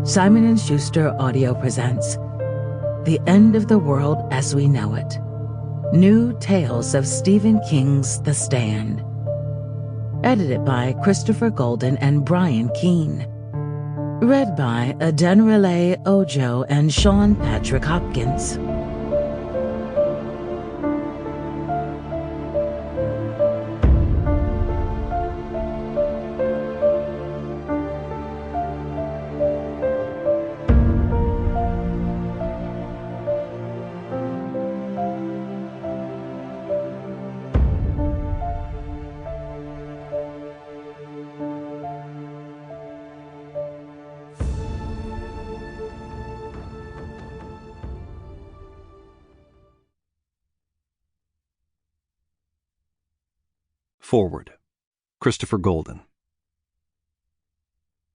Simon & Schuster Audio presents The End of the World as We Know It. New Tales of Stephen King's The Stand. Edited by Christopher Golden and Brian Keene. Read by Adenrele Ojo and Sean Patrick Hopkins. Forward. Christopher Golden.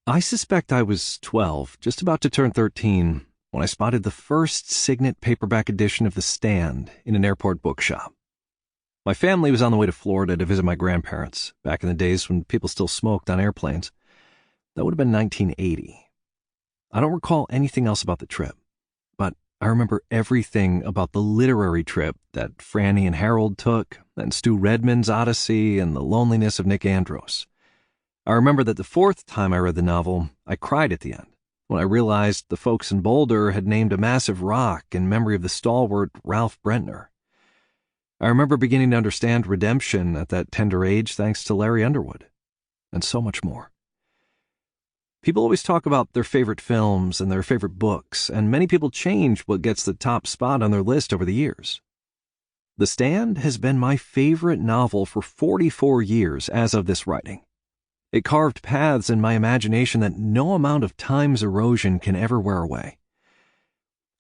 I suspect I was 12, just about to turn 13, when I spotted the first Signet paperback edition of The Stand in an airport bookshop. My family was on the way to Florida to visit my grandparents, back in the days when people still smoked on airplanes. That would have been 1980. I don't recall anything else about the trip, but I remember everything about the literary trip that Franny and Harold took, and Stu Redmond's Odyssey, and the loneliness of Nick Andros. I remember that the fourth time I read the novel, I cried at the end, when I realized the folks in Boulder had named a massive rock in memory of the stalwart Ralph Brentner. I remember beginning to understand redemption at that tender age thanks to Larry Underwood, and so much more. People always talk about their favorite films and their favorite books, and many people change what gets the top spot on their list over the years. The Stand has been my favorite novel for 44 years as of this writing. It carved paths in my imagination that no amount of time's erosion can ever wear away.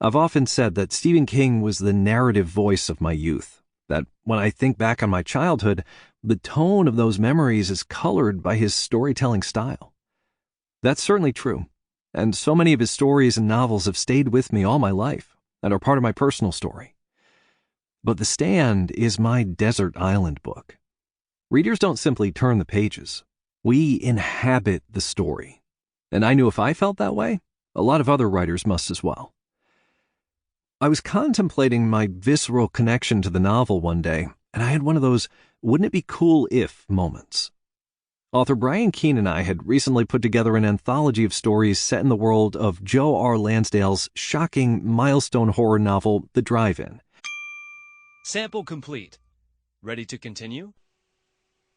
I've often said that Stephen King was the narrative voice of my youth, that when I think back on my childhood, the tone of those memories is colored by his storytelling style. That's certainly true, and so many of his stories and novels have stayed with me all my life and are part of my personal story. But The Stand is my desert island book. Readers don't simply turn the pages. We inhabit the story. And I knew if I felt that way, a lot of other writers must as well. I was contemplating my visceral connection to the novel one day, and I had one of those wouldn't it be cool if moments. Author Brian Keene and I had recently put together an anthology of stories set in the world of Joe R. Lansdale's shocking milestone horror novel, The Drive-In. Sample complete. Ready to continue?